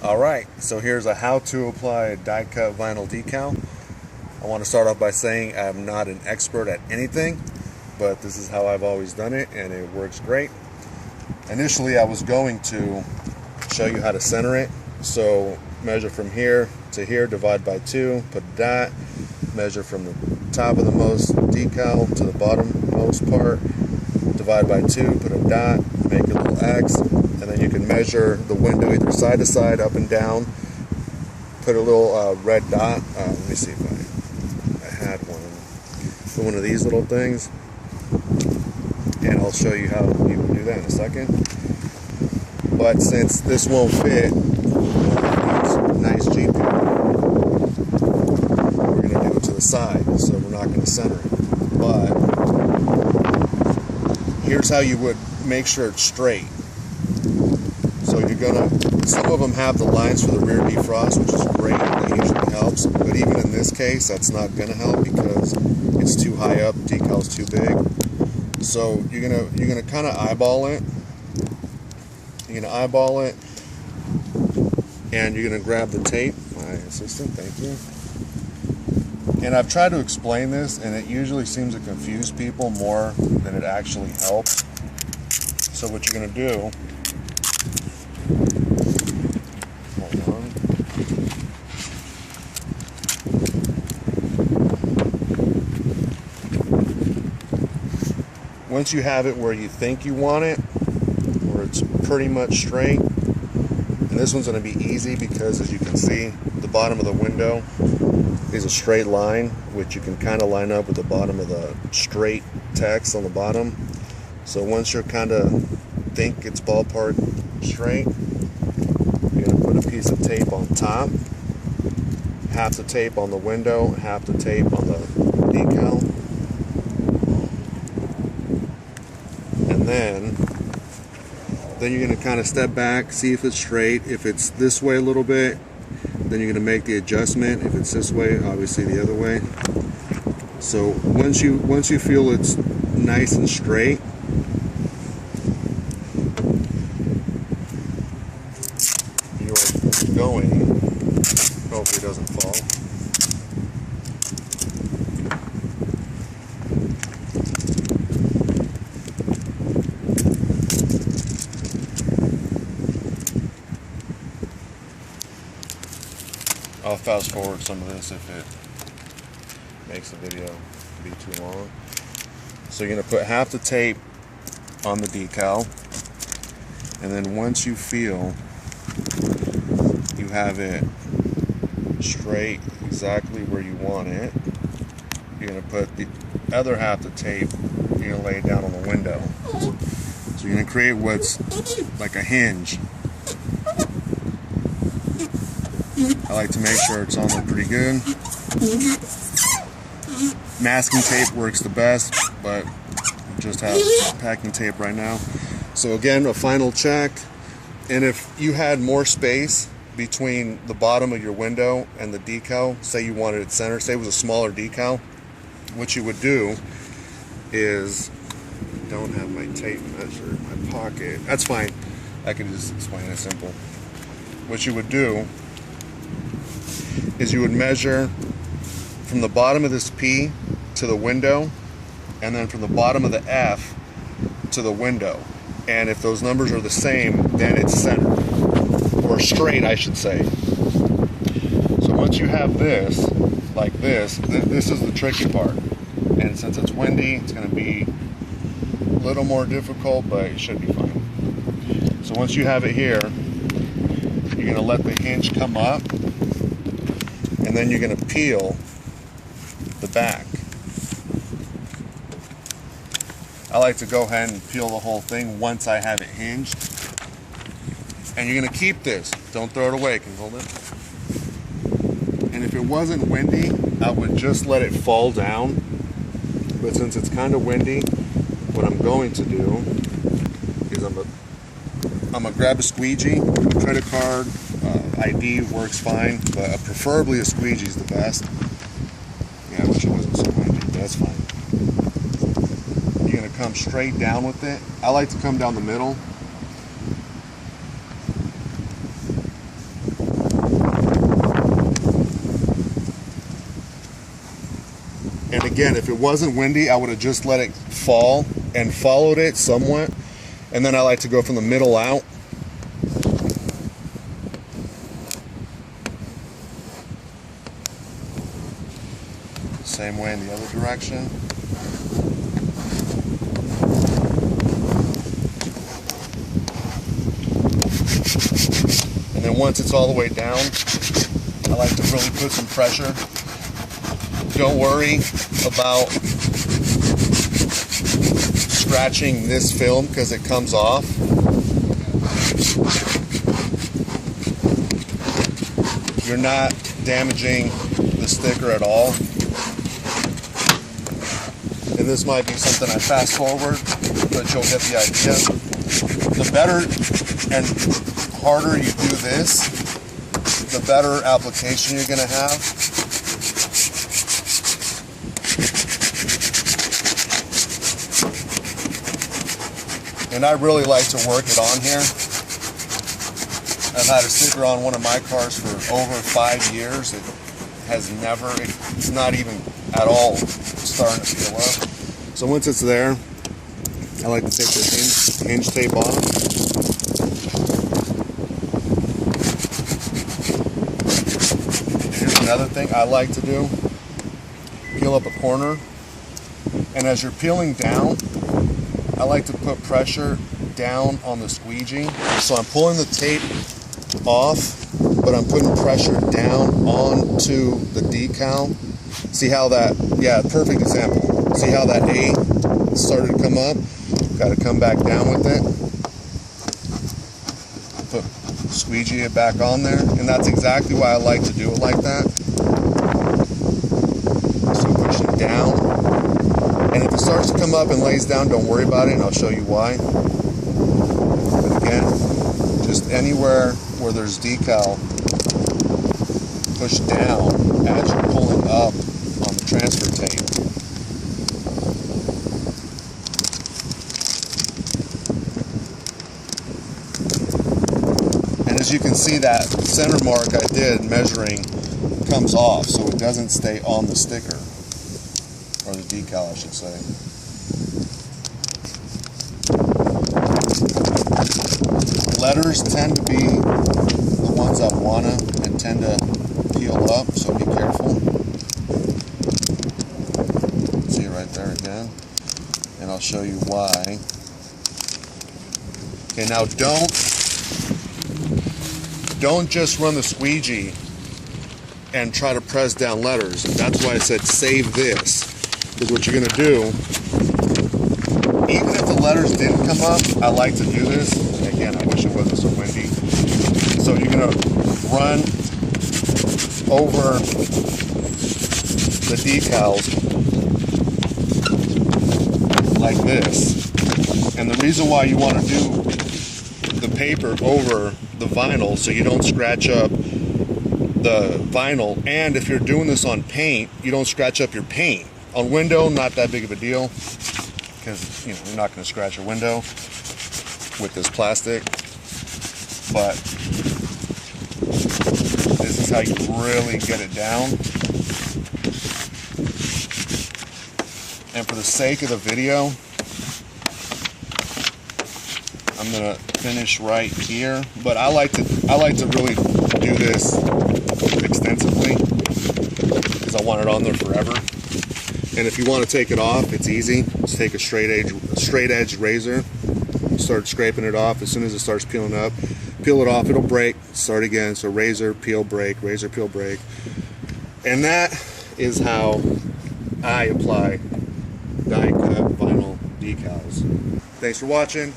Alright, so here's a how to apply a die cut vinyl decal. I want to start off by saying I'm not an expert at anything, but this is how I've always done it and it works great. Initially I was going to show you how to center it, so measure from here to here, divide by 2, put a dot, measure from the top of the most decal to the bottom most part, divide by 2, put a dot, make a little X, and then you can measure the window either side to side, up and down, put a little red dot. Let me see if I had one of these little things, and I'll show you how you can do that in a second. But since this won't fit nice GP, we're going to do it to the side, so we're not going to center it. But here's how you would make sure it's straight. So you're gonna, some of them have the lines for the rear defrost, which is great, that usually helps, but even in this case that's not gonna help because it's too high up, the decal's too big. So you're gonna kind of eyeball it. You're gonna eyeball it, and you're gonna grab the tape. My assistant, thank you. And I've tried to explain this, and it usually seems to confuse people more than it actually helps. So what you're gonna do, hold on. Once you have it where you think you want it, where it's pretty much straight, and this one's gonna be easy because, as you can see, the bottom of the window is a straight line, which you can kind of line up with the bottom of the straight text on the bottom. So once you're kind of think it's ballpark straight, you're going to put a piece of tape on top, half the tape on the window, half the tape on the decal, and then you're going to kind of step back, see if it's straight. If it's this way a little bit, then you're going to make the adjustment. If it's this way, obviously the other way. So once you feel it's nice and straight, you're going, hopefully it doesn't fall. I'll fast forward some of this if it makes the video be too long. So you're going to put half the tape on the decal, and then once you feel you have it straight exactly where you want it, you're going to put the other half of the tape, you're going to lay it down on the window. So you're going to create what's like a hinge. I like to make sure it's on there pretty good. Masking tape works the best, but I just have packing tape right now. So again, a final check, and if you had more space between the bottom of your window and the decal, say you wanted it center, say it was a smaller decal, what you would do is, I don't have my tape measure in my pocket, that's fine, I can just explain it simple. What you would do is you would measure from the bottom of this P to the window, and then from the bottom of the F to the window. And if those numbers are the same, then it's centered, or straight, I should say. So once you have this, like this, this is the tricky part. And since it's windy, it's going to be a little more difficult, but it should be fine. So once you have it here, you're going to let the hinge come up, and then you're going to peel the back. I like to go ahead and peel the whole thing once I have it hinged. And you're going to keep this. Don't throw it away. Can you hold it? And if it wasn't windy, I would just let it fall down. But since it's kind of windy, what I'm going to do is I'm going to grab a squeegee, credit card, ID works fine, but preferably a squeegee is the best. Yeah, I wish it wasn't so windy, but that's fine. You're going to come straight down with it. I like to come down the middle. And again, if it wasn't windy, I would have just let it fall and followed it somewhat. And then I like to go from the middle out. Same way in the other direction. And then once it's all the way down, I like to really put some pressure. Don't worry about scratching this film because it comes off. You're not damaging the sticker at all. And this might be something I fast forward, but you'll get the idea. The better and harder you do this, the better application you're going to have. And I really like to work it on here. I've had a sticker on one of my cars for over 5 years. It has never, it's not even at all starting to peel up. So once it's there, I like to take this hinge tape off. Here's another thing I like to do. Peel up a corner. And as you're peeling down, I like to put pressure down on the squeegee. So I'm pulling the tape off, but I'm putting pressure down onto the decal. See how that, yeah, perfect example. See how that A started to come up? Got to come back down with it. Put, squeegee it back on there. And that's exactly why I like to do it like that. So push it down. And if it starts to come up and lays down, don't worry about it, and I'll show you why. But again, just anywhere where there's decal, push down as you're pulling up on the transfer tape. And as you can see, that center mark I did measuring comes off, so it doesn't stay on the sticker. Or the decal, I should say. Letters tend to be the ones I wanna and tend to peel up, so be careful. See it right there again. And I'll show you why. Okay, now don't just run the squeegee and try to press down letters. That's why I said save this. Because what you're going to do, even if the letters didn't come up, I like to do this. Again, I wish it wasn't so windy. So you're going to run over the decals like this. And the reason why you want to do the paper over the vinyl so you don't scratch up the vinyl, and if you're doing this on paint, you don't scratch up your paint. On window, not that big of a deal, because you're not going to scratch your window with this plastic. But this is how you really get it down. And for the sake of the video, I'm going to finish right here. But I like to really do this extensively because I want it on there forever. And if you want to take it off, it's easy. Just take a straight edge razor, start scraping it off. As soon as it starts peeling up, peel it off, it'll break, start again. So razor, peel, break, razor, peel, break. And that is how I apply die cut vinyl decals. Thanks for watching.